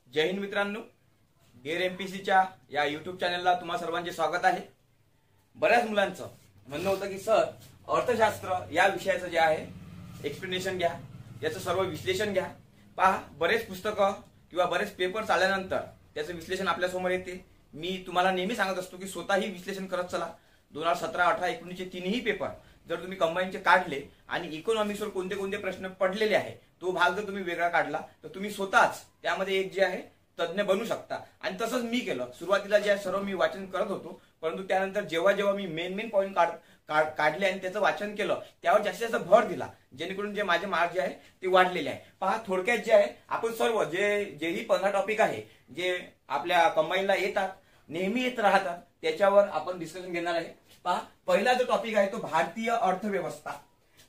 जय हिंद मित्रांनो, डिअर एमपीसीच्या या यूट्यूब चॅनलला तुम्हा सर्वांचे स्वागत आहे। बऱ्याच मुलांचं म्हणणं होतं की सर अर्थशास्त्र या विषयाचं जे आहे एक्सप्लेनेशन घ्या, याचं सर्व विश्लेषण घ्या। पहा, बरेच पुस्तकं किंवा बरेच पेपर चालल्यानंतर त्याचं विश्लेषण आपल्या समोर येते। मी तुम्हाला नेहमी सांगत असतो की स्वतःही विश्लेषण करत चला। 2017, 18, 19 चे तिन्ही पेपर जर तुम्ही कंबाईनचे काढले आणि इकॉनॉमिक्सवर कोणते कोणते प्रश्न पडलेले आहे तो भाग जर तुम्ही वेगळा काढला तर तुम्ही स्वतःच त्यामध्ये एक जे आहे तज्ञ बनू शकता। आणि तसंच मी केलं। सुरुवातीला जे सर्व मी वाचन करत होतो, परंतु त्यानंतर जेव्हा जेव्हा मी मेन पॉईंट काढले आणि त्याचं वाचन केलं त्यावर जास्तीत जास्त भर दिला, जेणेकरून जे माझे मार्क जे आहे ते वाढलेले आहे। पहा, थोडक्यात जे आहे आपण सर्व जेही 15 टॉपिक आहे जे आपल्या कंबाईनला येतात, नेहमी येत राहतात, त्याच्यावर आपण डिस्कशन घेणार आहे। पहा, पहिला जो टॉपिक आहे तो भारतीय अर्थव्यवस्था।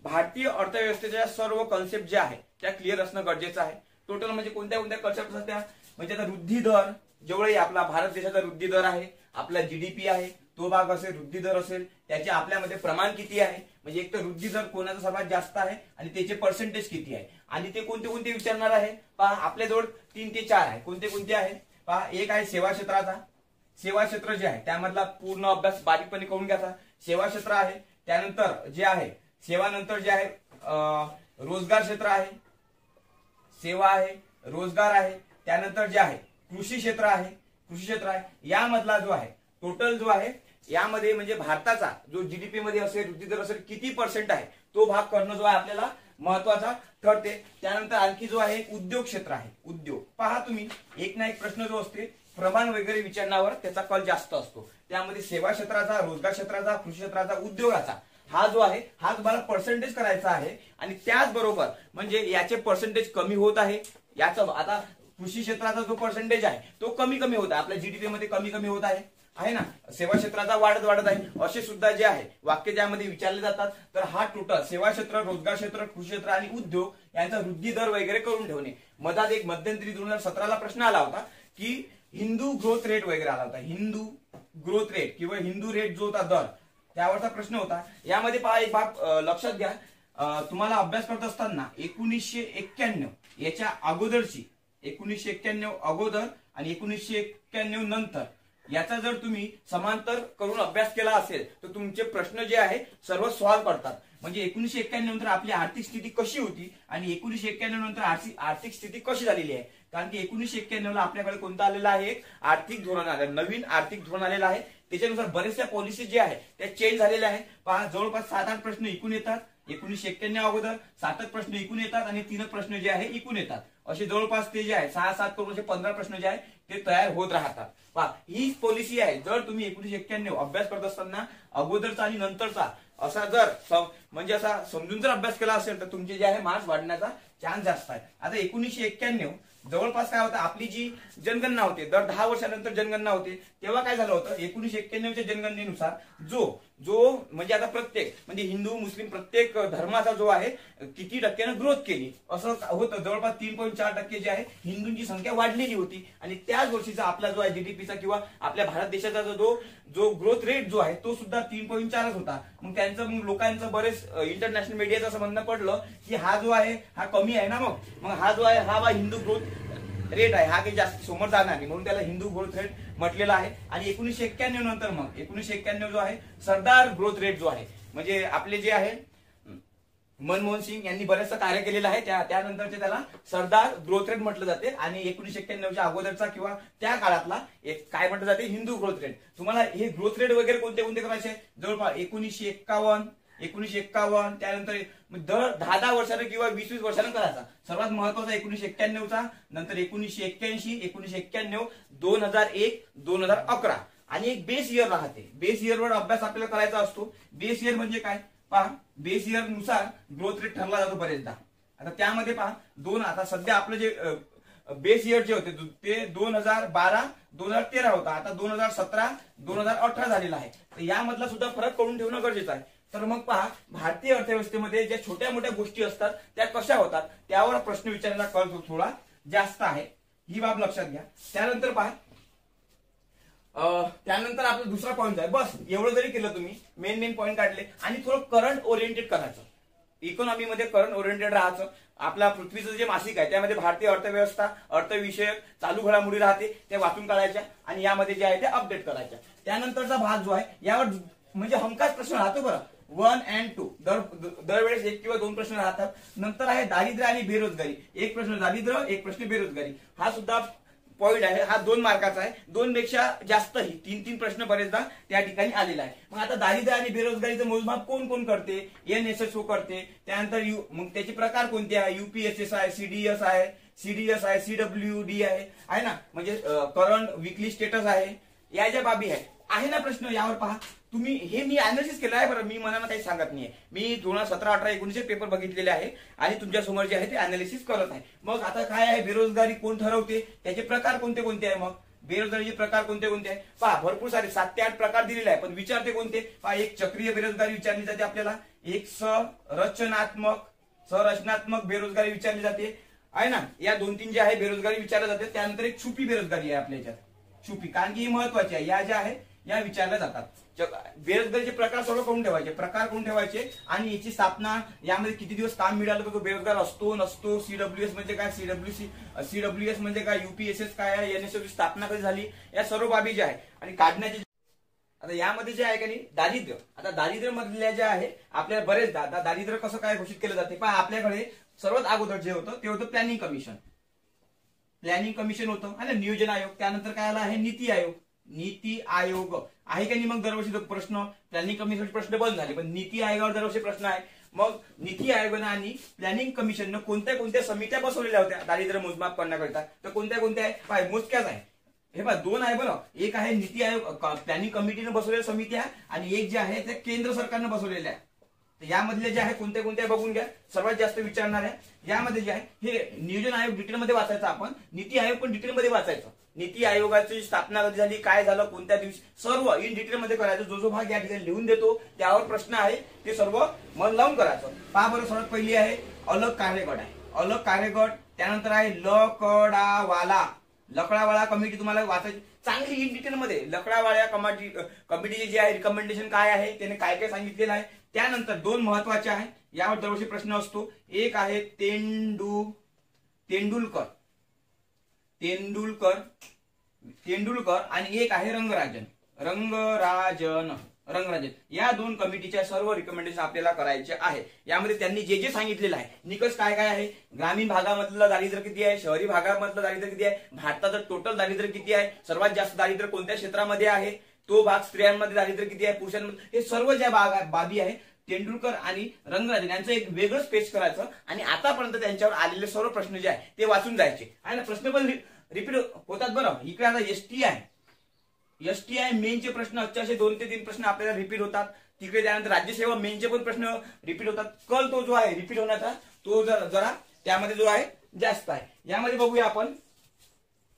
भारतीय अर्थव्यवस्थेच्या सर्व कॉन्सेप्ट जे आहे त्या क्लिअर असणं गरजेचं आहे। टोटल म्हणजे कोणत्या कोणत्या कॉन्सेप्ट असतात त्या, म्हणजे आता वृद्धी दर जेवढे आपला भारत देशाचा वृद्धी दर आहे, आपला जीडीपी आहे तो भाग असेल, वृद्धी दर असेल, त्याचे आपल्यामध्ये प्रमाण किती आहे, म्हणजे एक तर वृद्धी दर कोणाचा सर्वात जास्त आहे आणि त्याचे पर्सेंटेज किती आहे, आणि ते कोणते कोणते विचारणार आहे। पहा, आपल्याजवळ 3 ते 4 आहे। कोणते कोणते आहे पहा, एक आहे सेवा क्षेत्राचा। सेवा क्षेत्र जे आहे त्यामधला पूर्ण अभ्यास बारीकपणे करून घ्यायचा। सेवा क्षेत्र आहे, त्यानंतर जे आहे सेवानंतर जे आहे रोजगार क्षेत्र आहे, सेवा आहे, रोजगार आहे, त्यानंतर जे आहे कृषी क्षेत्र आहे, कृषी क्षेत्र आहे। यामधला जो आहे टोटल जो आहे यामध्ये म्हणजे भारताचा जो जीडीपी मध्ये असेल, वृद्धी दर असेल, किती पर्सेंट आहे तो भाग करणं जो आहे आपल्याला महत्वाचा ठरते। त्यानंतर आणखी जो आहे उद्योग क्षेत्र आहे, उद्योग। पहा, तुम्ही एक ना एक प्रश्न जो असते प्रमाण वगैरे विचारण्यावर त्याचा कल जास्त असतो। त्यामध्ये सेवा क्षेत्राचा, रोजगार क्षेत्राचा, कृषी क्षेत्राचा, उद्योगाचा हा जो आहे हा तुम्हाला पर्सेंटेज करायचा आहे। आणि त्याचबरोबर म्हणजे याचे पर्सेंटेज कमी होत आहे, याचं आता कृषी क्षेत्राचा जो पर्सेंटेज आहे तो कमी कमी होत आहे, आपल्या जीडीपी मध्ये कमी कमी होत आहे ना। सेवा क्षेत्राचा वाढत आहे, असे सुद्धा जे आहे वाक्य ज्यामध्ये विचारले जातात। तर हा टोटल सेवा क्षेत्र, रोजगार क्षेत्र, कृषी क्षेत्र आणि उद्योग यांचा वृद्धी दर वगैरे करून ठेवणे। मधात एक मध्यंतरी 2017ला प्रश्न आला होता की हिंदू ग्रोथ रेट वगैरे आला होता, हिंदू ग्रोथ रेट किंवा हिंदू रेट जो होता दर, त्यावरचा प्रश्न होता। यामध्ये पहा, एक भाग लक्षात घ्या, तुम्हाला अभ्यास करत असताना 1991 याच्या अगोदरची, 1991 अगोदर आणि 1991 नंतर याचा जर तुम्ही समांतर करून अभ्यास केला असेल तर तुमचे प्रश्न जे आहे सर्व सॉल्व्ह करतात। म्हणजे 1991 नंतर आपली आर्थिक स्थिती कशी होती आणि 1991 नंतर आर्थिक स्थिती कशी झालेली आहे। कारण की 1991 ला आपल्याकडे कोणता आलेला आहे, एक आर्थिक धोरण आलं, नवीन आर्थिक धोरण आलेलं आहे। त्याच्यानुसार बरेचशा पॉलिसी जे आहे त्या चेंज झालेल्या आहे। पहा, जवळपास 7-8 प्रश्न इकून येतात 1991 अगोदर, 7 प्रश्न इकून येतात आणि 3 प्रश्न जे आहे इकून येतात। असे जवळपास ते जे आहे 6-7 करून 15 प्रश्न जे आहे ते तयार होत राहतात। पहा, ही पॉलिसी आहे। जर तुम्ही 1991 अभ्यास करत असताना अगोदरचा आणि नंतरचा असा जर म्हणजे असा समजून जर अभ्यास केला असेल तर तुमचे जे आहे मार्क्स वाढण्याचा चान्स जास्त आहे। आता 1991 जवळपास काय होतं, आपली जी जनगणना होते दर 10 वर्षानंतर जनगणना होते, तेव्हा काय झालं होतं 1991च्या जनगणनेनुसार जो म्हणजे आता प्रत्येक म्हणजे हिंदू मुस्लिम प्रत्येक धर्माचा जो आहे किती टक्क्यानं ग्रोथ केली असं होतं। जवळपास 3.4% जे आहे हिंदूंची संख्या वाढलेली होती आणि त्याच वर्षीचा आपला जो आहे जीडीपीचा किंवा आपल्या भारत देशाचा जो ग्रोथ रेट जो आहे तो सुद्धा 3.4 होता। मग त्यांचं लोकांचं बरेच इंटरनॅशनल मीडियाचं असं म्हणणं पडलं की हा जो आहे हा कमी आहे ना, मग हा जो आहे हा हिंदू ग्रोथ रेट आहे, हा काही जास्त समोर जाणार नाही, म्हणून त्याला हिंदू ग्रोथ रेट म्हटलेला आहे। आणि 1991 नंतर मग 1991 जो आहे सरदार ग्रोथ रेट जो आहे, म्हणजे आपले जे आहे मनमोहन सिंग यांनी बरेचसं कार्य केलेलं आहे, त्यानंतरचे त्याला सरदार ग्रोथ रेट म्हटलं जाते। आणि 1991च्या अगोदरचा किंवा त्या काळातला एक काय म्हटलं जाते, हिंदू ग्रोथ रेट। तुम्हाला हे ग्रोथ रेट वगैरे कोणते कोणते करायचे, जवळपास 1951 त्यानंतर दर 10 वर्षानं किंवा 20 वर्षानं करायचा। सर्वात महत्वाचा 1991चा, नंतर 1981, 1991, 2001, 2011 आणि एक बेस इयर राहते। बेस इयरवर अभ्यास आपल्याला करायचा असतो। बेस इयर म्हणजे काय पहा, बेस इयर नुसार ग्रोथ रेट ठरला जातो बरेचदा। आता त्यामध्ये पहा आता सध्या आपलं जे बेस इयर जे होते ते 2012, 2013 होता, आता 2017, 2018 झालेला आहे। तर यामधला सुद्धा फरक करून ठेवणं गरजेचं आहे। तर मग पहा, भारतीय अर्थव्यवस्थेमध्ये ज्या छोट्या मोठ्या गोष्टी असतात त्या कशा होतात त्यावर प्रश्न विचारण्याचा कल थोडा जास्त आहे, ही बाब लक्षात घ्या। त्यानंतर पहा, त्यानंतर आपला दुसरा पॉईंट आहे, बस एवढं जरी केलं तुम्ही मेन पॉईंट काढले आणि थोडं करंट ओरिएंटेड करायचं। इकॉनॉमीमध्ये करंट ओरिएंटेड राहायचं. आपला पृथ्वीचं जे मासिक आहे त्यामध्ये भारतीय अर्थव्यवस्था, अर्थविषयक चालू घडामोडी राहते, ते वाचून काढायच्या आणि यामध्ये जे आहे ते अपडेट करायच्या. त्यानंतरचा भाग जो आहे यावर म्हणजे हमखास प्रश्न राहतो बरं, 1 and 2 दरवेळेस 1 किंवा 2 प्रश्न राहतात. नंतर आहे दारिद्र्य आणि बेरोजगारी, एक प्रश्न दारिद्र्य, एक प्रश्न बेरोजगारी. हा सुद्धा पॉइंट आहे, हा 2 मार्काचा आहे. 2 पेक्षा जास्तही 3 प्रश्न बरेचदा त्या ठिकाणी आलेला आहे. मग आता दारिद्र्य आणि बेरोजगारीचं मोजमाप कोण कोण करते? NSSO करते. त्यानंतर मग त्याचे प्रकार कोणते आहे? UPSS आहे, CDS आहे, CWD आहे ना, म्हणजे करंट वीकली स्टेटस आहे. या ज्या बाबी आहे ना प्रश्न, यावर पहा तुम्ही. हे मी अनालिसिस केलं आहे बरं, मी मनाला काही सांगत नाहीये. मी 2017, 18, 19 पेपर बघितलेले आहे आणि तुमच्या समोर जे आहे ते अनालिसिस करत आहे. मग आता काय आहे, बेरोजगारी कोण ठरवते, त्याचे प्रकार कोणते कोणते आहे? मग बेरोजगारीचे प्रकार कोणते कोणते आहे पहा, भरपूर सारे 7 ते 8 प्रकार दिलेले आहे. पण विचारते कोणते पहा, एक चक्रीय बेरोजगारी विचारली जाते आपल्याला, एक संरचनात्मक बेरोजगारी विचारली जाते आहे ना. या 2-3 जे आहे बेरोजगारी विचारल्या जाते. त्यानंतर एक छुपी बेरोजगारी आहे आपल्या याच्यात, छुपी, कारण की ही महत्वाची आहे. या ज्या आहे या विचारल्या जातात. बेरोजगारीचे प्रकार सर्व करून ठेवायचे, प्रकार करून ठेवायचे आणि याची स्थापना, यामध्ये किती दिवस काम मिळालं तर तो बेरोजगार असतो नसतो, CWS म्हणजे काय, CWS म्हणजे काय, UPSS काय आहे, NSSO ची स्थापना कधी झाली, या सर्व बाबी ज्या आहे आणि काढण्याचे. आता यामध्ये जे आहे का नाही दारिद्र्य, आता दारिद्र्य मधल्या ज्या आहे आपल्याला बरेचदा दारिद्र्य कसं काय घोषित केलं जाते पहा. आपल्याकडे सर्वात अगोदर जे होतं ते होतं प्लॅनिंग कमिशन होतं आणि नियोजन आयोग. त्यानंतर काय आला आहे नीती आयोग आहे का नाही. मग दरवर्षी प्रश्न, प्लॅनिंग कमिशन प्रश्न बंद झाले, पण नीती आयोगावर दरवर्षी प्रश्न आहे. मग नीती आयोगानं आणि प्लॅनिंग कमिशननं कोणत्या कोणत्या समित्या बसवलेल्या होत्या दारिद्र्य मोजमाप करण्याकरिता, तर कोणत्या कोणत्या आहे पाय, मोजक्याच आहे. हे पहा 2 आहे बरं, एक आहे नीती आयोग प्लॅनिंग कमिटीनं बसवलेल्या समित्या आणि एक जे आहे ते केंद्र सरकारनं बसवलेल्या आहे. तर यामधले जे आहे कोणत्या कोणत्या बघून घ्या, सर्वात जास्त विचारणार आहे. यामध्ये जे आहे हे नियोजन आयोग डिटेलमध्ये वाचायचं आपण, नीती आयोग पण डिटेलमध्ये वाचायचं. नीती आयोगाची स्थापना कधी झाली, काय झालं, कोणत्या दिवशी, सर्व इन डिटेलमध्ये करायचं. जो भाग या ठिकाणी लिहून देतो त्यावर प्रश्न आहे ते सर्व मन लावून करायचं. पहा बरं, सर्वात पहिली आहे अलग कार्यगट आहे, अलग कार्यगट. त्यानंतर आहे लकडावाला कमिटी, तुम्हाला वाचायची चांगली इन डिटेलमध्ये. लकडावाळ्या कमिटीचे जे आहे रिकमेंडेशन काय आहे, त्याने काय काय सांगितलेलं आहे. त्यानंतर 2 महत्वाचे आहे, यावर दरवर्षी प्रश्न असतो. एक आहे तेंडुलकर आणि एक आहे रंगराजन. या 2 कमिटीच्या सर्व रिकमेंडेशन आपल्याला करायचे आहे. यामध्ये त्यांनी जे जे सांगितलेलं आहे, निकष काय काय आहे, ग्रामीण भागामधलं दारिद्र्य किती आहे, शहरी भागामधलं दारिद्र्य किती आहे, भारताचं टोटल दारिद्र्य किती आहे, सर्वात जास्त दारिद्र्य कोणत्या क्षेत्रामध्ये आहे, तो भाग स्त्रियांमध्ये दारिद्र्य किती आहे, पुरुषांमध्ये, हे सर्व ज्या बाबी आहे तेंडुलकर आणि रंगराजन यांचं एक वेगळं स्पेच करायचं आणि आतापर्यंत त्यांच्यावर आलेले सर्व प्रश्न जे आहे ते वाचून जायचे. आणि प्रश्न पण रिपीट होतात बरं. इकडे आता एसटी आहे मेनचे प्रश्न, असे 2 ते 3 प्रश्न आपल्याला रिपीट होतात. तिकडे त्यानंतर राज्यसेवा मेनचे पण प्रश्न रिपीट होतात. कल तो जो आहे रिपीट होण्याचा तो जरा त्यामध्ये जो आहे जास्त आहे. यामध्ये बघूया आपण,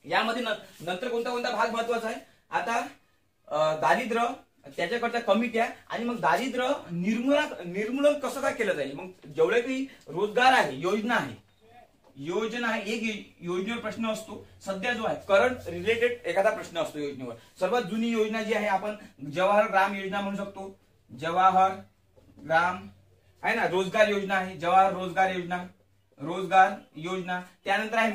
यामध्ये नंतर कोणता कोणता भाग महत्वाचा आहे. आता दारिद्र्य, त्याच्याकडच्या कमिट्या आणि मग दारिद्र्य निर्मूलन कसं काय केलं जाईल. मग जेवढे काही रोजगार आहे, योजना आहे, एक योजनेवर प्रश्न असतो. सध्या जो आहे करंट रिलेटेड एखादा प्रश्न असतो योजनेवर. सर्वात जुनी योजना जी आहे आपण जवाहर ग्राम योजना म्हणू शकतो. जवाहर ग्राम आहे ना, रोजगार योजना आहे, जवाहर रोजगार योजना. त्यानंतर आहे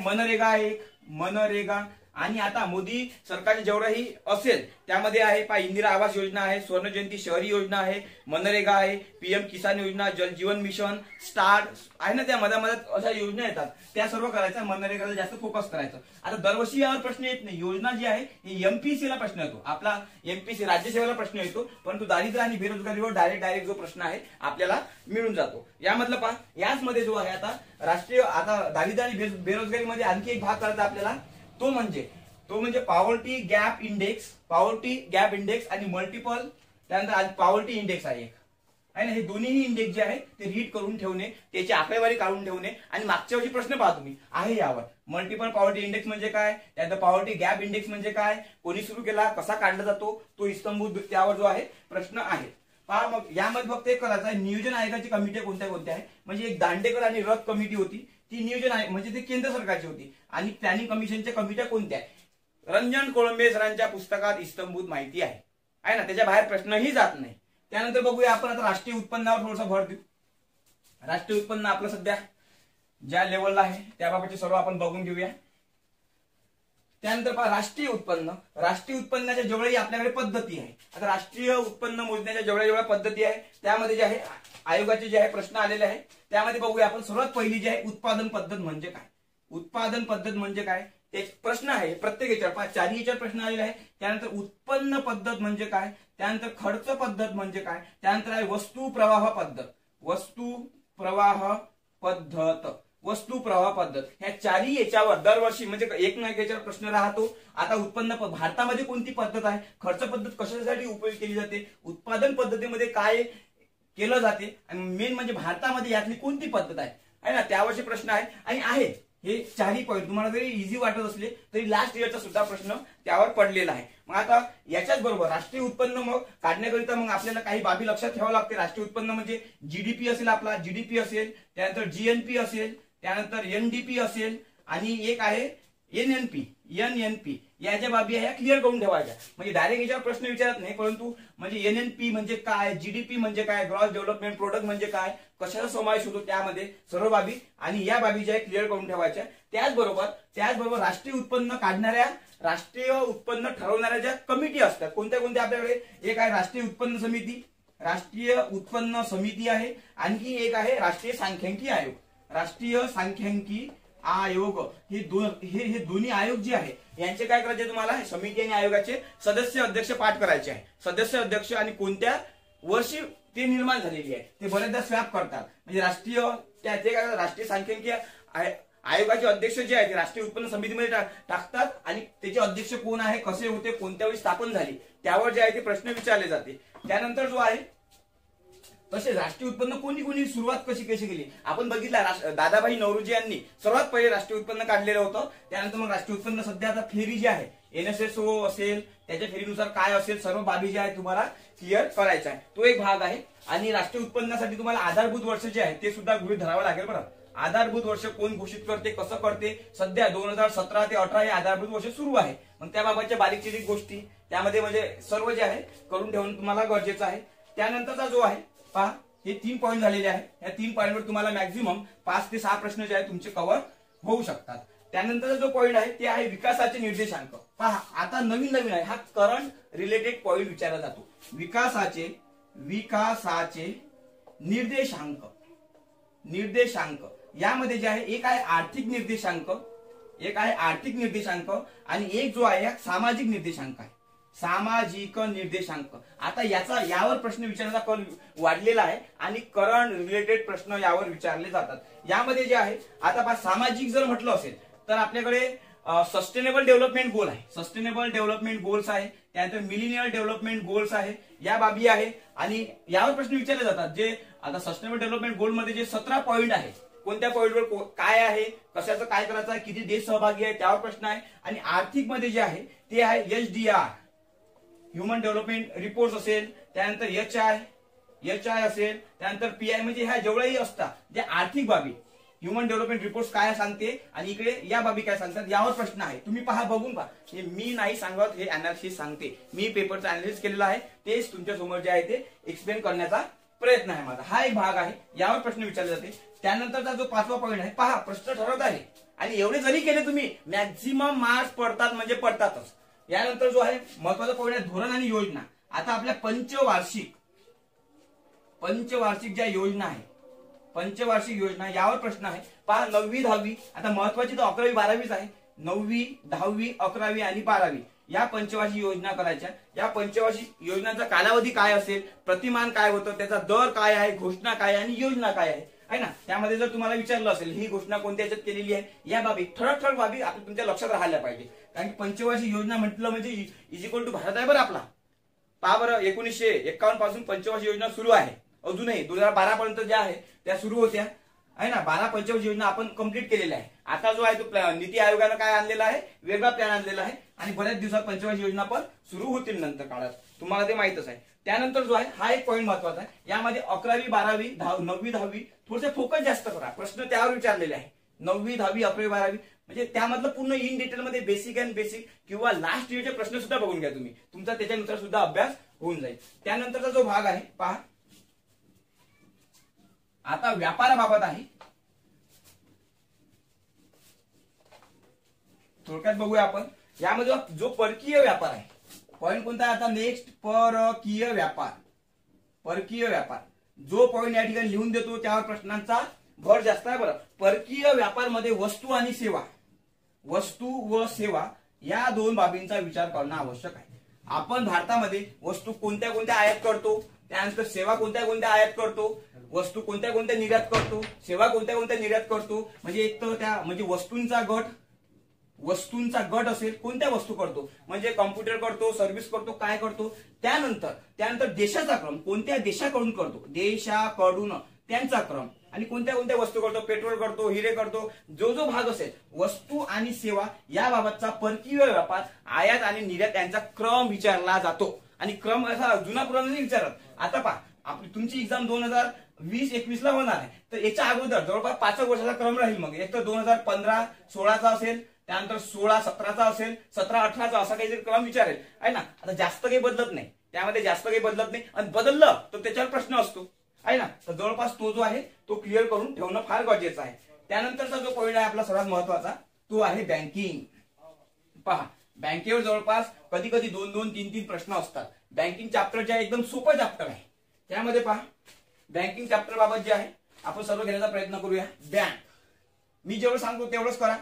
मनरेगा आणि आता मोदी सरकारने जेवढंही असेल त्यामध्ये आहे पहा, इंदिरा आवास योजना आहे, स्वर्ण जयंती शहरी योजना आहे, मनरेगा आहे, PM किसान योजना, जल जीवन मिशन, स्टार्ट आहे ना, त्या मधात अशा योजना येतात, त्या सर्व करायच्या. मनरेगाला जास्त फोकस करायचं. आता दरवर्षी यावर प्रश्न येत नाही. योजना जी आहे ही MPSC ला प्रश्न येतो, आपला MPSC राज्यसेवेला प्रश्न येतो, परंतु दारिद्र्य आणि बेरोजगारीवर डायरेक्ट जो प्रश्न आहे आपल्याला मिळून जातो. यामधलं पहा, याच मध्ये जो आहे आता राष्ट्रीय, आता दारिद्र्य आणि बेरोजगारीमध्ये आणखी एक भाग करायचा आपल्याला, तो म्हणजे पॉवर्टी गॅप इंडेक्स आणि मल्टिपल, त्यानंतर पॉवर्टी इंडेक्स आहे ना. हे दोन्ही इंडेक्स जे आहे ते रीड करून ठेवणे, त्याची आकडेवारी काढून ठेवणे आणि मागच्या वर्षी प्रश्न पहा तुम्ही आहे यावर. मल्टिपल पॉवर्टी इंडेक्स म्हणजे काय, त्यानंतर पॉवर्टी गॅप इंडेक्स म्हणजे काय, कोणी सुरू केला, कसा काढला जातो, तो इस्तंभूत, त्यावर जो आहे प्रश्न आहे. पहा मग यामध्ये फक्त एक करायचं आहे, नियोजन आयोगाची कमिटी कोणत्या आहे. म्हणजे एक दांडेकर आणि रथ कमिटी होती, ती नियोजन आयोग म्हणजे ते केंद्र सरकारची होती. आणि प्लॅनिंग कमिशनच्या कमिट्या कोणत्या आहे, रंजन कोळंबे सरांच्या पुस्तकात इस्तंभूत माहिती आहे ना, त्याच्या बाहेर प्रश्नही जात नाही. त्यानंतर बघूया आपण आता राष्ट्रीय उत्पन्नावर थोडासा भर देऊ. राष्ट्रीय उत्पन्न आपलं सध्या ज्या लेवलला आहे त्याबाबतचे सर्व आपण बघून घेऊया। त्यानंतर पहा राष्ट्रीय उत्पन्न। राष्ट्रीय उत्पन्नाच्या जेवढ्याही आपल्याकडे पद्धती आहे, आता राष्ट्रीय उत्पन्न मोजण्याच्या जेवढ्या पद्धती आहे त्यामध्ये जे आहे आयोगाचे जे आहे प्रश्न आलेले आहे त्यामध्ये बघूया आपण। सर्वात पहिली जी आहे उत्पादन पद्धत म्हणजे काय, उत्पादन पद्धत म्हणजे काय ते प्रश्न आहे प्रत्येक याच्यावर, चारही याच्यावर प्रश्न आलेले आहे। त्यानंतर उत्पन्न पद्धत म्हणजे काय, त्यानंतर खर्च पद्धत म्हणजे काय, त्यानंतर आहे वस्तू प्रवाह पद्धत, वस्तू प्रवाह पद्धत, वस्तू प्रवाह पद्धत। ह्या चारही याच्यावर दरवर्षी म्हणजे एक ना एक याच्यावर प्रश्न राहतो। आता उत्पन्न भारतामध्ये कोणती पद्धत आहे, खर्च पद्धत कशासाठी उपयोग केली जाते, उत्पादन पद्धतीमध्ये काय केलं जाते आणि मेन म्हणजे भारतामध्ये यातली कोणती पद्धत आहे ना, त्यावरचे प्रश्न आहे आणि आहे हे चारही पॉईंट। तुम्हाला जरी इझी वाटत असले तरी लास्ट इयरचा सुद्धा प्रश्न त्यावर पडलेला आहे। मग आता याच्याच बरोबर राष्ट्रीय उत्पन्न मग काढण्याकरिता मग आपल्याला काही बाबी लक्षात ठेवावं लागते। राष्ट्रीय उत्पन्न म्हणजे जीडीपी असेल, आपला जीडीपी असेल, त्यानंतर जीएनपी असेल, त्यानंतर एनडीपी असेल आणि एक आहे एनएनपी। या ज्या बाबी आहे क्लिअर करून ठेवायच्या, म्हणजे डायरेक्ट याच्यावर प्रश्न विचारत नाही, परंतु म्हणजे एनएनपी म्हणजे काय, जीडीपी म्हणजे काय, ग्रॉस डेव्हलपमेंट प्रोडक्ट म्हणजे काय, कशाचा समावेश होतो त्यामध्ये सर्व बाबी आणि या बाबी ज्या क्लिअर करून ठेवायच्या। त्याचबरोबर राष्ट्रीय उत्पन्न काढणाऱ्या, राष्ट्रीय उत्पन्न ठरवणाऱ्या ज्या कमिटी असतात कोणत्या कोणत्या आपल्याकडे, एक आहे राष्ट्रीय उत्पन्न समिती, राष्ट्रीय उत्पन्न समिती आहे, आणखी एक आहे राष्ट्रीय सांख्यिकी आयोग, राष्ट्रीय सांख्यिकी आयोग। हे दोन्ही आयोग जे आहे यांचे काय करायचे तुम्हाला, समिती आणि आयोगाचे सदस्य अध्यक्ष पाठ करायचे आहे। सदस्य अध्यक्ष आणि कोणत्या वर्षी ते निर्माण झालेली आहे ते बरेचदा स्वॅप करतात, म्हणजे राष्ट्रीय सांख्यिकी आयोगाचे अध्यक्ष जे आहे ते राष्ट्रीय उत्पन्न समितीमध्ये टाकतात आणि त्याचे अध्यक्ष कोण आहे, कसे होते, कोणत्या वेळी स्थापन झाली त्यावर जे आहे ते प्रश्न विचारले जाते। त्यानंतर जो आहे तसे राष्ट्रीय उत्पन्न कोणी सुरुवात कशी केली आपण बघितलं, दादाभाई नौरोजी यांनी सर्वात पहिले राष्ट्रीय उत्पन्न काढलेलं होतं। त्यानंतर मग राष्ट्रीय उत्पन्न सध्या आता फेरी जी आहे एनएसएसओ असेल त्याच्या फेरीनुसार काय असेल सर्व बाबी जे आहे तुम्हाला क्लिअर करायचा आहे, तो एक भाग आहे। आणि राष्ट्रीय उत्पन्नासाठी तुम्हाला आधारभूत वर्ष जे आहे ते सुद्धा गृहीत धरावं लागेल बरं। आधारभूत वर्ष कोण घोषित करते, कसं करते, सध्या 2017 ते 18 हे आधारभूत वर्ष सुरू आहे। मग त्याबाबतच्या बारीक चिरीक गोष्टी त्यामध्ये म्हणजे सर्व जे आहे करून ठेवणं तुम्हाला गरजेचं आहे। त्यानंतरचा जो आहे पहा हे 3 पॉईंट झालेले आहे, या 3 पॉईंटवर तुम्हाला मॅक्झिमम 5 ते 6 प्रश्न जे आहे तुमचे कव्हर होऊ शकतात। त्यानंतरचा जो पॉईंट आहे ते आहे विकासाचे निर्देशांक। पहा आता नवीन आहे, हा करंट रिलेटेड पॉईंट विचारला जातो। विकासाचे निर्देशांक यामध्ये जे आहे एक आहे आर्थिक निर्देशांक आणि एक जो आहे सामाजिक निर्देशांक आहे, सामाजिक निर्देशांक। आता यावर प्रश्न विचारण्याचा कल वाढलेला आहे आणि करंट रिलेटेड प्रश्न यावर विचारले जातात। यामध्ये जे आहे आता सामाजिक जर म्हटलं असेल तर आपल्याकडे सस्टेनेबल डेव्हलपमेंट गोल आहे, सस्टेनेबल डेव्हलपमेंट गोल्स आहे, त्यानंतर मिलेनियल डेव्हलपमेंट गोल्स आहे, या बाबी आहे आणि यावर प्रश्न विचारले जातात। जे आता सस्टेनेबल डेव्हलपमेंट गोल मध्ये जे 17 पॉईंट आहे कोणत्या पॉईंटवर काय आहे, कशाचं काय करायचं आहे, किती देश सहभागी आहे त्यावर प्रश्न आहे। आणि आर्थिक मध्ये जे आहे ते आहे HDR ह्युमन डेव्हलपमेंट रिपोर्ट असेल, त्यानंतर HI असेल, त्यानंतर PI म्हणजे ह्या जेवढ्याही असतात जे आर्थिक बाबी ह्युमन डेव्हलपमेंट रिपोर्ट काय सांगते आणि इकडे या बाबी काय सांगतात यावर प्रश्न आहे। तुम्ही बघून पहा, हे मी नाही सांगत, हे अनालिसिस सांगते, मी पेपरचं अनालिसिस केलेलं आहे तेच तुमच्या समोर जे आहे ते एक्सप्लेन करण्याचा प्रयत्न आहे माझा। हा एक भाग आहे, यावर प्रश्न विचारले जाते। त्यानंतरचा जो 5वा पॉईंट आहे पहा प्रश्न ठरवत आहे आणि एवढे जरी केले तुम्ही मॅक्झिमम मार्क्स पडतात म्हणजे पडतातच। यानंतर जो आहे महत्वाचा पॉईंट आहे धोरण आणि योजना। आता आपल्या पंचवार्षिक ज्या योजना आहे, पंचवार्षिक योजना यावर प्रश्न आहे। पहा 9वी 10वी, आता महत्वाची तर 11वी 12वीच आहे, 9वी 10वी 11वी आणि 12वी या पंचवार्षिक योजना करायच्या। या पंचवार्षिक योजनांचा कालावधी काय असेल, प्रतिमान काय होतं, त्याचा दर काय आहे, घोषणा काय आणि योजना काय आहे ना। त्यामध्ये जर तुम्हाला विचारलं असेल ही घोषणा कोणत्या याच्यात केलेली आहे, या बाबी ठळक बाबी आपल्या तुमच्या लक्षात राहायला पाहिजे। कारण की पंचवार्षिक योजना म्हटलं म्हणजे इज इक्वल टू भारत आहे बरं आपला। पहा बरं 1951 पासून पंचवार्षिक योजना सुरू आहे, अजूनही 2012 पर्यंत ज्या आहे त्या सुरू होत्या आहे ना। 12 पंचवार्षिक योजना आपण कंप्लीट केलेल्या आहे। आता जो आहे तो नीती आयोगानं काय आणलेला आहे, वेगळा प्लॅन आणलेला आहे आणि बऱ्याच दिवसात पंचवार्षिक योजना पण सुरू होतील नंतर काळात, तुम्हाला ते माहितच आहे। त्यानंतर जो आहे हा एक पॉईंट महत्वाचा आहे, यामध्ये 11वी 12वी 9वी 10वी थोडसे फोकस जास्त करा, प्रश्न त्यावर विचारलेले आहे। 9वी 10वी 11वी 12वी म्हणजे त्यामधलं पूर्ण इन डिटेल मध्ये बेसिक अँड बेसिक किंवा लास्ट इयरचे प्रश्न सुद्धा बघून घ्या तुम्ही, तुमचा त्याच्यानुसार सुद्धा अभ्यास होऊन जाईल। त्यानंतरचा जो भाग आहे पहा आता व्यापाराबाबत आहे, थोडक्यात बघूया आपण. यामध्ये जो परकीय व्यापार आहे, पॉइंट कोणता आहे आता नेक्स्ट, परकीय व्यापार. परकीय व्यापार जो पॉइंट या ठिकाणी लिहून देतो त्यावर प्रश्नांचा भर जास्त आहे. बरं, परकीय व्यापार मध्ये वस्तू आणि सेवा, वस्तू व सेवा या दोन बाबींचा विचार करणं आवश्यक आहे. आपण भारतामध्ये वस्तू कोणत्या कोणत्या आयात करतो, त्यानंतर सेवा कोणत्या कोणत्या आयात करतो, वस्तू कोणत्या कोणत्या निर्यात करतो, सेवा कोणत्या कोणत्या निर्यात करतो. म्हणजे एक तर त्या म्हणजे वस्तूंचा गट असेल, कोणत्या वस्तू करतो म्हणजे कॉम्प्युटर करतो, सर्व्हिस करतो, काय करतो. त्यानंतर देशाचा क्रम, कोणत्या देशाकडून करतो, देशाकडून त्यांचा क्रम, आणि कोणत्या कोणत्या वस्तू करतो, पेट्रोल करतो, हिरे करतो. जो जो भाग असेल वस्तू आणि सेवा याबाबतचा परकीय व्यापार, आयात आणि निर्यात यांचा क्रम विचारला जातो. आणि क्रम असा जुना पुराणा नाही विचारत. आता पहा, आपली तुमची एक्झाम 2020-21 ला होणार आहे, तर याच्या अगोदर जवळपास 5 वर्षाचा क्रम राहील. मग एक तर 2015-16चा असेल, त्यानंतर 16-17चा असेल, 17-18चा असा काहीतरी क्रम विचारेल आहे ना. आता जास्त काही बदलत नाही त्यामध्ये, जास्त काही बदलत नाही. आणि बदललं तर त्याच्यावर प्रश्न असतो आहे ना. तर जवळपास तो जो आहे तो क्लिअर करून ठेवणं फार गरजेचं आहे. त्यानंतरचा जो पॉईंट आहे आपला सर्वात महत्वाचा, तो आहे बँकिंग. पहा, बँकेवर जवळपास कधी कधी 2-2, 3-3 प्रश्न असतात. बँकिंग चॅप्टर जे आहे एकदम सोपं चॅप्टर आहे. त्यामध्ये पहा, बँकिंग चॅप्टर बाबत जे आहे आपण सर्व घेण्याचा प्रयत्न करूया. बँक, मी जेवढं सांगतो तेवढंच करा,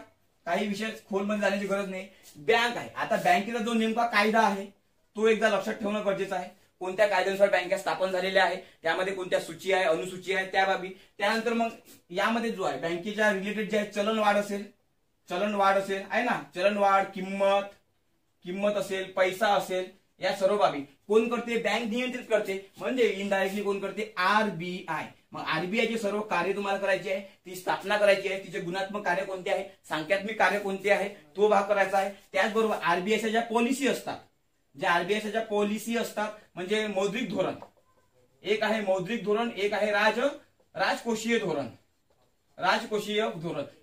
काही विषय खोलमध्ये जाण्याची गरज नाही. बँक आहे. आता बँकेचा जो नेमका कायदा आहे तो एकदा लक्षात ठेवणं गरजेचं आहे. कोणत्या कायद्यानुसार बँका स्थापन झालेल्या आहे, त्यामध्ये कोणत्या सूची आहे, अनुसूची आहे, त्या बाबी. त्यानंतर मग यामध्ये जो आहे बँकेच्या रिलेटेड जे आहे चलनवाढ असेल आहे ना, चलनवाढ, किंमत असेल, पैसा असेल, या सर्व बाबी कोण करते, बँक नियंत्रित करते. म्हणजे इनडायरेक्टली कोण करते, आरबीआय. मग आरबीआयचे सर्व कार्य तुम्हाला करायचे आहे, ती स्थापना करायची आहे, तिचे गुणात्मक कार्य कोणते आहे, सांख्यात्मिक कार्य कोणते आहे, तो भाग करायचा आहे. त्याचबरोबर आरबीआयच्या ज्या पॉलिसी असतात, म्हणजे मौद्रिक धोरण, एक आहे मौद्रिक धोरण, एक आहे राजकोषीय धोरण.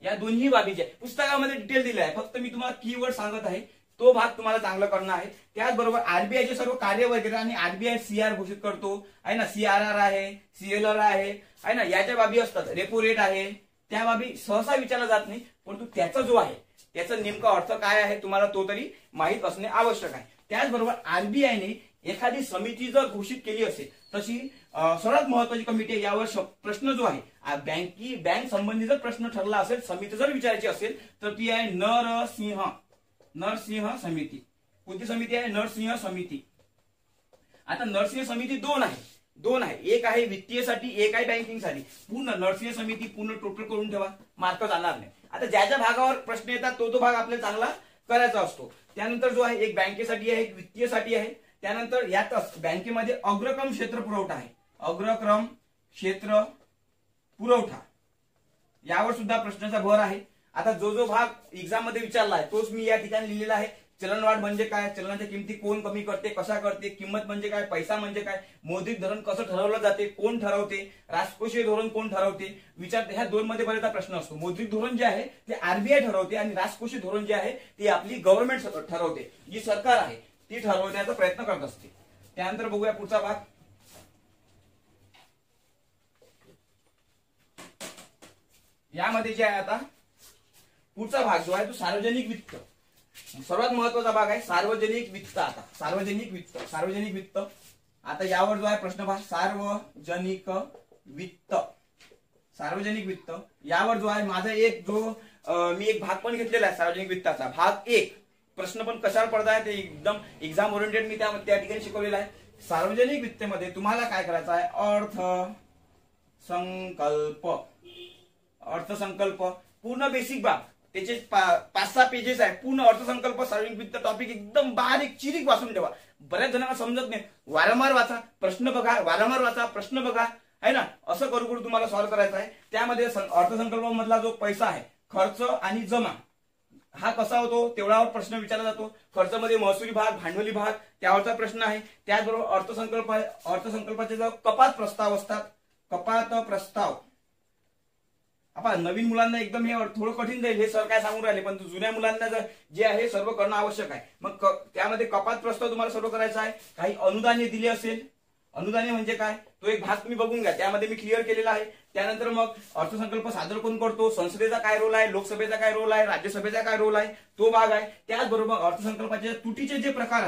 या दोन्ही बाबीचे पुस्तकामध्ये डिटेल दिले आहे, फक्त मी तुम्हाला कीवर्ड सांगत आहे. तो भाग तुम्हाला चांगला करणं आहे. त्याचबरोबर आरबीआयचे सर्व कार्य वगैरे, आणि आरबीआय सीआर घोषित करतो आहे ना, सीआरआर आहे, सीएलआर आहे ना, याच्या बाबी असतात. रेपो रेट आहे, त्या बाबी सहसा विचारला जात नाही, परंतु त्याचा जो आहे त्याचा नेमका अर्थ काय आहे तुम्हाला तो तरी माहीत असणे आवश्यक आहे. त्याचबरोबर आरबीआयने एखादी समिती जर घोषित केली असेल, तशी सर्वात महत्वाची कमिटी यावर प्रश्न जो आहे बँक संबंधी जर प्रश्न ठरला असेल, समिती जर विचारायची असेल, तर ती आहे नरसिंह समिती. कोणती समिती आहे, नरसिंह समिती. आता नरसिंह समिती दोन आहे, एक आहे वित्तीयसाठी, एक आहे बँकिंगसाठी. पूर्ण नरसिंह समिती पूर्ण टोटल करून ठेवा, मार्क जाणार नाही. आता ज्या ज्या भागावर प्रश्न येतात तो भाग आपल्याला चांगला करायचा असतो. त्यानंतर जो आहे एक बँकेसाठी आहे, एक वित्तीयसाठी आहे. त्यानंतर यातच बँकेमध्ये अग्रक्रम क्षेत्र पुरवठा आहे, अग्रक्रम क्षेत्र पुरवठा, यावर सुद्धा प्रश्नाचा भर आहे. आता जो भाग एक्झाम मध्ये विचारला आहे तोच मी या ठिकाणी लिहिलेला आहे. चलनवाढ म्हणजे काय, चलनाच्या किमती कोण कमी करते, कशा करते, किंमत म्हणजे काय, पैसा म्हणजे काय, मौद्रिक धोरण कसं ठरवलं जाते, कोण ठरवते, राजकोषीय धोरण कोण ठरवते, विचारते. ह्या दोन मध्ये बरेचदा प्रश्न असतो. मौद्रिक धोरण जे आहे ते आरबीआय ठरवते, आणि राजकोषीय धोरण जे आहे ते आपली गव्हर्नमेंट ठरवते, जी सरकार आहे ती ठरवण्याचा प्रयत्न करत असते. त्यानंतर बघूया पुढचा भाग. यामध्ये जे आहे आता पुढचा भाग जो आहे तो सार्वजनिक वित्त, सर्वात महत्वाचा भाग आहे. सार्वजनिक वित्त. आता सार्वजनिक वित्त आता यावर जो आहे प्रश्न भाग, सार्वजनिक वित्त यावर जो आहे माझा मी एक भाग पण घेतलेला आहे सार्वजनिक वित्ताचा. भाग 1 प्रश्न पण कशावर पडत आहे ते एकदम एक्झाम ओरिएंटेड मी त्या ठिकाणी शिकवलेला आहे. सार्वजनिक वित्तमध्ये तुम्हाला काय करायचं आहे, अर्थसंकल्प पूर्ण बेसिक भाग, त्याचे 5-6 पेजेस आहे. पूर्ण अर्थसंकल्प सार्वजनिक वित्त टॉपिक एकदम बारीक चिरीक वाचून ठेवा. बऱ्याच जणांना समजत नाही, वारंवार वाचा, प्रश्न बघा आहे ना. असं करू तुम्हाला सॉल्व्ह करायचं आहे. त्यामध्ये अर्थसंकल्पामधला जो पैसा आहे, खर्च आणि जमा, हा कसा होतो तेवढ्यावर प्रश्न विचारला जातो. खर्चामध्ये महसुली भाग, भांडवली भाग, त्यावरचा प्रश्न आहे. त्याचबरोबर अर्थसंकल्पाचे जो कपात प्रस्ताव आपण नवीन मुलांना एकदम हे थोडं कठीण जाईल, हे सर काय सांगून राहिले, पण जुन्या मुलांना जे आहे सर्व करणं आवश्यक आहे. मग त्यामध्ये कपात प्रस्ताव तुम्हाला सर्व करायचा आहे. काही अनुदाने दिले असेल, अनुदाने म्हणजे काय, तो एक भाग तुम्ही बघून घ्या, त्यामध्ये मी क्लिअर केलेला आहे. त्यानंतर मग अर्थसंकल्प सादर कोण करतो, संसदेचा काय रोल आहे, लोकसभेचा काय रोल आहे, राज्यसभेचा काय रोल आहे, तो भाग आहे. त्याचबरोबर अर्थसंकल्पाचे तुटीचे जे प्रकार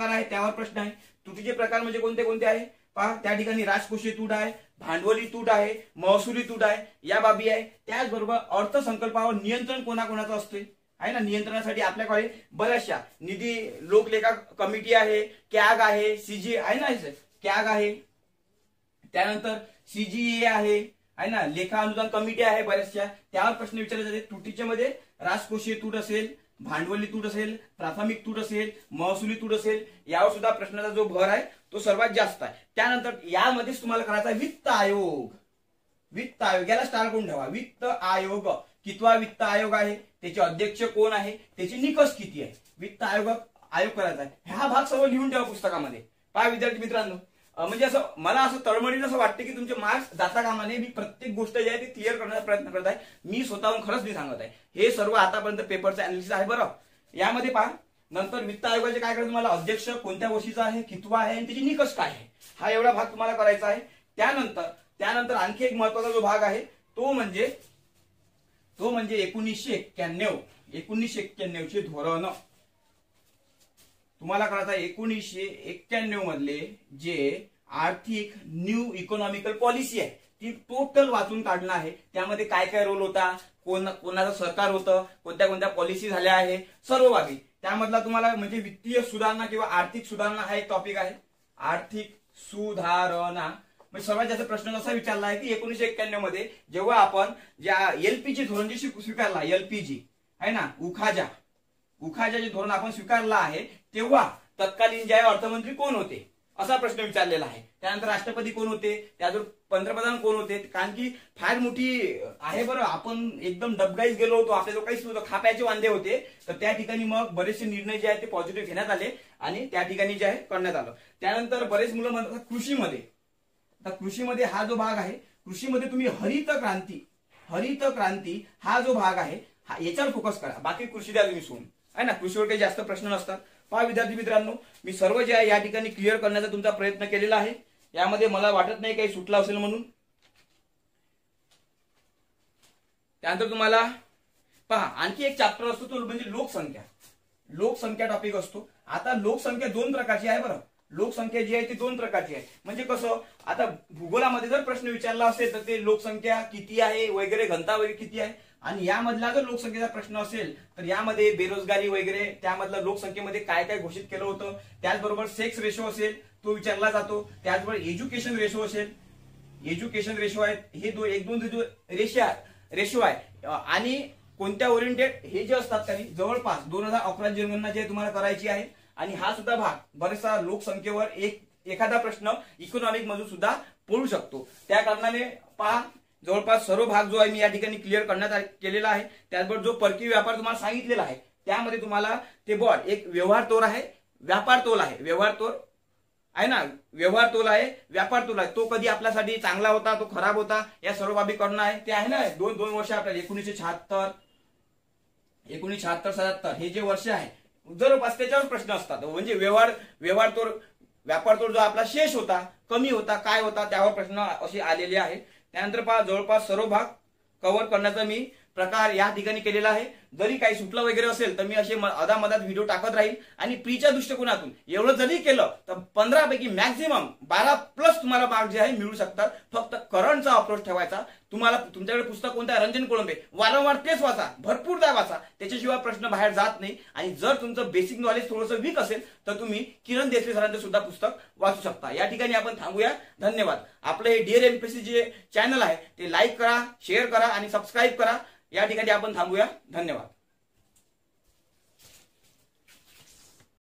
आहे त्यावर प्रश्न आहे. तुटीचे प्रकार म्हणजे कोणते कोणते आहे पहा, त्या ठिकाणी राजकोषीय तूट आहे, भांडवली तूट आहे, महसुली तूट आहे, या बाबी आहे. त्याचबरोबर अर्थसंकल्पावर नियंत्रण कोणाकोणाचं असते आहे ना, नियंत्रणासाठी आपल्याकडे बऱ्याचशा निधी लोकलेखा कमिटी आहे, कॅग आहे, सीजी आहे ना, कॅग आहे, त्यानंतर सीजीए आहे ना, लेखा अनुदान कमिटी आहे बऱ्याचशा, त्यावर प्रश्न विचारले जाते. तुटीच्या मध्ये राजकोषीय तूट असेल, भांडवली तूट असेल, प्राथमिक तूट असेल, महसुली तूट असेल, यावर सुद्धा प्रश्नाचा जो भर आहे तो सर्वात जास्त आहे. त्यानंतर यामध्येच तुम्हाला करायचा वित्त आयोग. वित्त आयोग याला स्टार करून ठेवा. वित्त आयोग कितवा वित्त आयोग आहे, त्याचे अध्यक्ष कोण आहे, त्याचे निकष किती आहे, वित्त आयोग करायचा आहे. हा भाग सर्व लिहून ठेवा पुस्तकामध्ये. पहा विद्यार्थी मित्रांनो, म्हणजे असं मला असं तळमळीनं असं वाटतं की तुमचे मार्क्स जाता कामा नये. मी प्रत्येक गोष्ट जी आहे ती क्लिअर करण्याचा प्रयत्न करत आहे. मी स्वतःहून खरंच मी सांगत आहे. हे सर्व आतापर्यंत पेपरचं अनालिसिस आहे बरं. यामध्ये पहा, नंतर वित्त आयोगाचे काय करायचं, तुम्हाला अध्यक्ष कोणत्या वर्षीचा आहे, कितवा आहे आणि त्याचे निकष काय आहे, हा एवढा भाग तुम्हाला करायचा आहे. त्यानंतर आणखी एक महत्वाचा जो भाग आहे तो म्हणजे 1991 चे धोरण तुम्हाला करायचं आहे. 1991 मधले जे आर्थिक न्यू इकॉनॉमिकल पॉलिसी आहे ती टोटल वाचून काढणं आहे. त्यामध्ये काय काय रोल होता, कोणाचं सरकार होतं, कोणत्या कोणत्या पॉलिसी झाल्या आहे, सर्व बाबी त्यामधला तुम्हाला म्हणजे वित्तीय सुधारणा किंवा आर्थिक सुधारणा हा एक टॉपिक आहे. आर्थिक सुधारणा म्हणजे सर्वात जास्त प्रश्न असा विचारला आहे की 1991 मध्ये जेव्हा आपण ज्या एलपीजी धोरण जे स्वीकारला, एलपीजी आहे ना, उखाजा जे धोरण आपण स्वीकारला आहे, तेव्हा तत्कालीन जे अर्थमंत्री कोण होते असा प्रश्न विचारलेला आहे. त्यानंतर राष्ट्रपती कोण होते, त्यानंतर पंतप्रधान कोण होते, कारण की फार मोठी आहे बरं. आपण एकदम डबगाईच गेलो होतो, आपल्याला काहीच नव्हतं, खाप्याचे वांदे होते. तर त्या ठिकाणी मग बरेचसे निर्णय जे आहेत ते पॉझिटिव्ह घेण्यात आले आणि त्या ठिकाणी जे आहे करण्यात आलं. त्यानंतर बरेच मुलं म्हणतात कृषीमध्ये हा जो भाग आहे, कृषीमध्ये तुम्ही हरित क्रांती हा जो भाग आहे याच्यावर फोकस करा. बाकी कृषी द्या तुम्ही सोडून आहे ना, कृषीवर काही जास्त प्रश्न नसतात. पहा विद्यार्थी मित्रांनो, मी सर्व जे आहे या ठिकाणी क्लिअर करण्याचा तुमचा प्रयत्न केलेला आहे. यामध्ये मला वाटत नाही काही सुटला असेल म्हणून. त्यानंतर तुम्हाला पहा आणखी एक चॅप्टर असतो तो म्हणजे लोकसंख्या टॉपिक असतो. आता लोकसंख्या दोन प्रकारची आहे बरं. लोकसंख्या जी आहे ती दोन प्रकारची आहे. म्हणजे कसं, आता भूगोलामध्ये जर प्रश्न विचारला असेल तर ते लोकसंख्या किती आहे वगैरे, घनता वगैरे किती आहे, आणि यामधला जर लोकसंख्येचा प्रश्न असेल तर यामध्ये बेरोजगारी वगैरे त्यामधलं लोकसंख्येमध्ये काय काय घोषित केलं होतं. त्याचबरोबर सेक्स रेशो असेल तो विचारला जातो. त्याचबरोबर एज्युकेशन रेशो आहेत. हे एक दोन जो रेशो आहे आणि कोणत्या ओरिएंटेड हे जे असतात काही जवळपास 2011 जनगणना जे तुम्हाला करायची आहे. आणि हा सुद्धा भाग बरेचसा लोकसंख्येवर एखादा प्रश्न इकॉनॉमिक मधून सुद्धा पडू शकतो. त्या कारणाने पहा जवळपास सर्व भाग जो आहे मी या ठिकाणी क्लिअर करण्यात केलेला आहे. त्याचबरोबर जो परकीय व्यापार तुम्हाला सांगितलेला आहे त्यामध्ये तुम्हाला ते बॉड एक व्यवहार तोल आहे, व्यापार तोल आहे, व्यापार तोल आहे. तो कधी आपल्यासाठी चांगला होता, तो खराब होता, या सर्व बाबी करणं आहे. ते आहे ना दोन वर्ष आपल्याला 1976, 77 हे जे वर्ष आहे जवळपास त्याच्यावर प्रश्न असतात. म्हणजे व्यापार तोल जो आपला शेष होता, कमी होता, काय होता, त्यावर प्रश्न असे आलेले आहे. त्यानंतर पहा जवळपास सर्व भाग कव्हर करण्याचा मी प्रकार या ठिकाणी केलेला आहे. जरी काही सुटलं वगैरे असेल तर मी असे अदामधात व्हिडिओ टाकत राहील. आणि प्रीच्या दृष्टिकोनातून एवढं जरी केलं तर 15 पैकी मॅक्झिमम 12+ तुम्हाला मार्क जे आहे मिळू शकतात. फक्त करंटचा अप्रोच ठेवायचा. तुम्हाला तुमच्याकडे पुस्तक कोणतं आहे, रंजन कोळंबे, वारंवार तेच वाचा, भरपूरदा वाचा, त्याच्याशिवाय प्रश्न बाहेर जात नाही. आणि जर तुमचं बेसिक नॉलेज थोडंसं वीक असेल तर तुम्ही किरण देसले सरांचं सुद्धा पुस्तक वाचू शकता. या ठिकाणी आपण थांबूया. धन्यवाद. आपलं हे डिअर एमपीएससी जे चॅनल आहे ते लाईक करा, शेअर करा आणि सबस्क्राईब करा. या ठिकाणी आपण थांबूया. धन्यवाद.